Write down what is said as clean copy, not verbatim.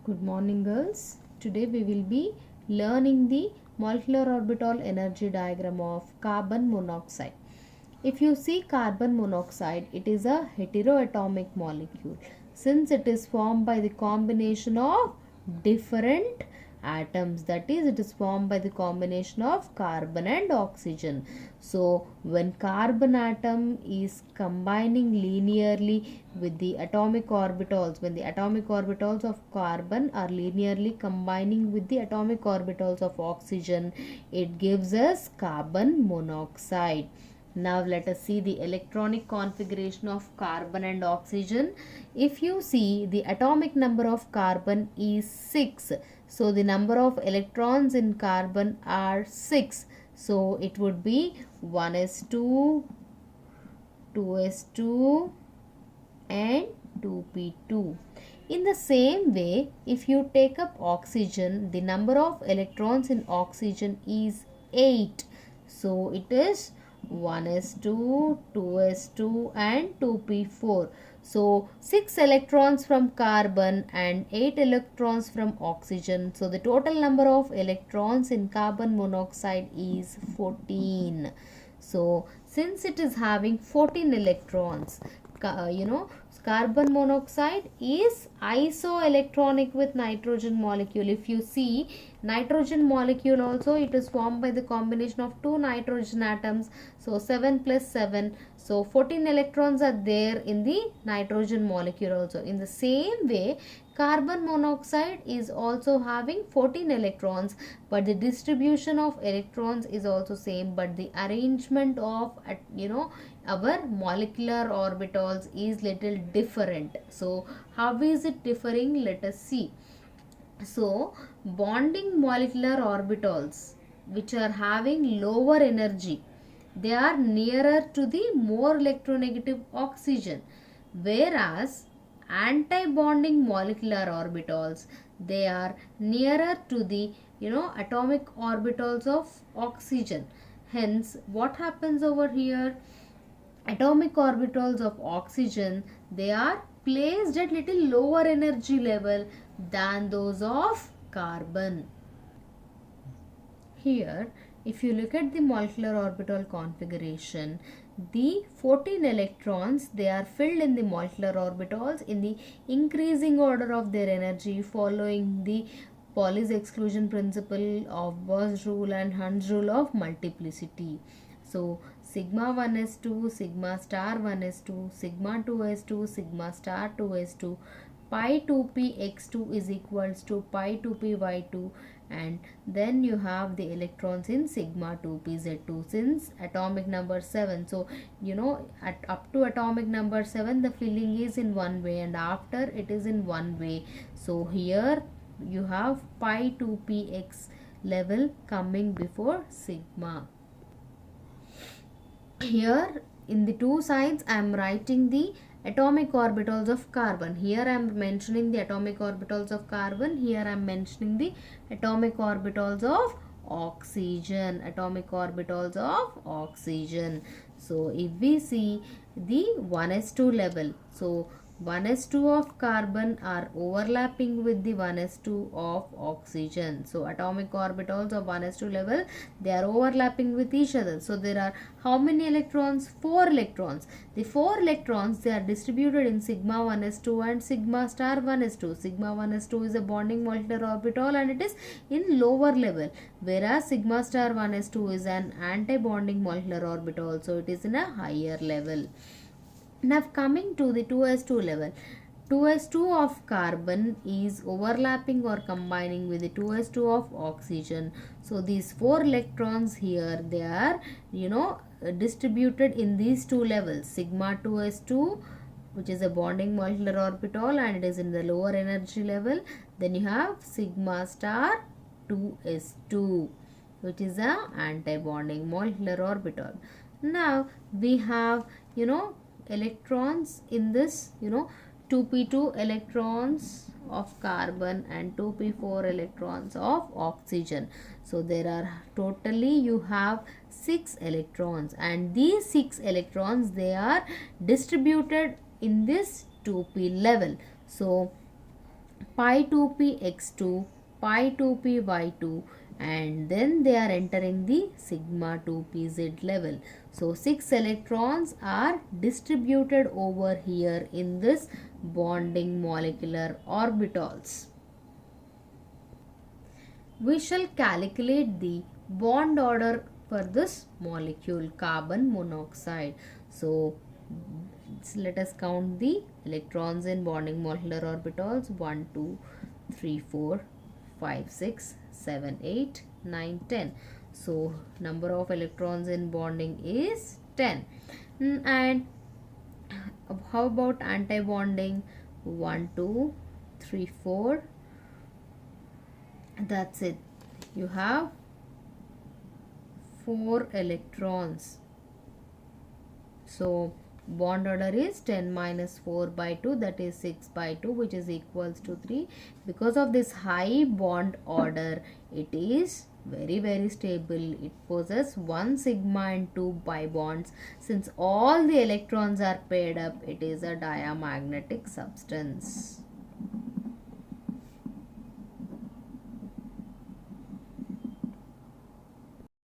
Good morning, girls. Today we will be learning the molecular orbital energy diagram of carbon monoxide. If you see carbon monoxide, it is a heteroatomic molecule since it is formed by the combination of different atoms, that is it is formed by the combination of carbon and oxygen. So when carbon atom is combining linearly with the atomic orbitals, when the atomic orbitals of carbon are linearly combining with the atomic orbitals of oxygen, it gives us carbon monoxide. Now let us see the electronic configuration of carbon and oxygen. If you see, the atomic number of carbon is 6. So the number of electrons in carbon are 6. So it would be 1s2, 2s2 and 2p2. In the same way, if you take up oxygen, the number of electrons in oxygen is 8. So it is 1s2, 2s2 and 2p4. So 6 electrons from carbon and 8 electrons from oxygen. So the total number of electrons in carbon monoxide is 14. So since it is having 14 electrons, carbon monoxide is isoelectronic with nitrogen molecule. If you see, nitrogen molecule also, it is formed by the combination of two nitrogen atoms. So 7 plus 7. So 14 electrons are there in the nitrogen molecule also. In the same way, carbon monoxide is also having 14 electrons, but the distribution of electrons is also same, but the arrangement of our molecular orbitals is little different. So how is it differing? Let us see. So bonding molecular orbitals which are having lower energy, they are nearer to the more electronegative oxygen, whereas anti-bonding molecular orbitals, they are nearer to the atomic orbitals of oxygen. Hence what happens over here, atomic orbitals of oxygen, they are placed at little lower energy level than those of carbon. Here if you look at the molecular orbital configuration, the 14 electrons, they are filled in the molecular orbitals in the increasing order of their energy following the Pauli's exclusion principle of Bohr's rule and Hund's rule of multiplicity. So sigma 1s2, sigma star 1s2, sigma 2s2, sigma star 2s2, pi 2p x2 is equals to pi 2p y2, and then you have the electrons in sigma 2p z2 since atomic number 7. So up to atomic number 7 the filling is in one way and after it is in one way. So here you have pi 2px level coming before sigma. Here in the two sides I am writing the atomic orbitals of carbon. Here I am mentioning the atomic orbitals of carbon. Here I am mentioning the atomic orbitals of oxygen. Atomic orbitals of oxygen. So if we see the 1s2 level, so 1s2 of carbon are overlapping with the 1s2 of oxygen. So atomic orbitals of 1s2 level, they are overlapping with each other. So there are how many electrons? 4 electrons. The 4 electrons, they are distributed in sigma 1s2 and sigma star 1s2. Sigma 1s2 is a bonding molecular orbital and it is in lower level, whereas sigma star 1s2 is an anti-bonding molecular orbital, so it is in a higher level. Now coming to the 2s2 level, 2s2 of carbon is overlapping or combining with the 2s2 of oxygen. So these 4 electrons here, they are distributed in these two levels, sigma 2s2, which is a bonding molecular orbital and it is in the lower energy level. Then you have sigma star 2s2, which is a anti-bonding molecular orbital. Now we have electrons in this 2p2 electrons of carbon and 2p4 electrons of oxygen. So there are totally you have 6 electrons and these 6 electrons, they are distributed in this 2p level. So pi 2p x2, pi 2p y2, and then they are entering the sigma 2pz level. So 6 electrons are distributed over here in this bonding molecular orbitals. We shall calculate the bond order for this molecule carbon monoxide. So let us count the electrons in bonding molecular orbitals: 1 2 3 4 5 6 7 8 9 10. So number of electrons in bonding is 10. And how about anti-bonding? 1 2 3 4. That's it. You have 4 electrons. So bond order is 10 minus 4 by 2, that is 6 by 2, which is equals to 3. Because of this high bond order, it is very stable. It possesses 1 sigma and 2 pi bonds. Since all the electrons are paired up, it is a diamagnetic substance.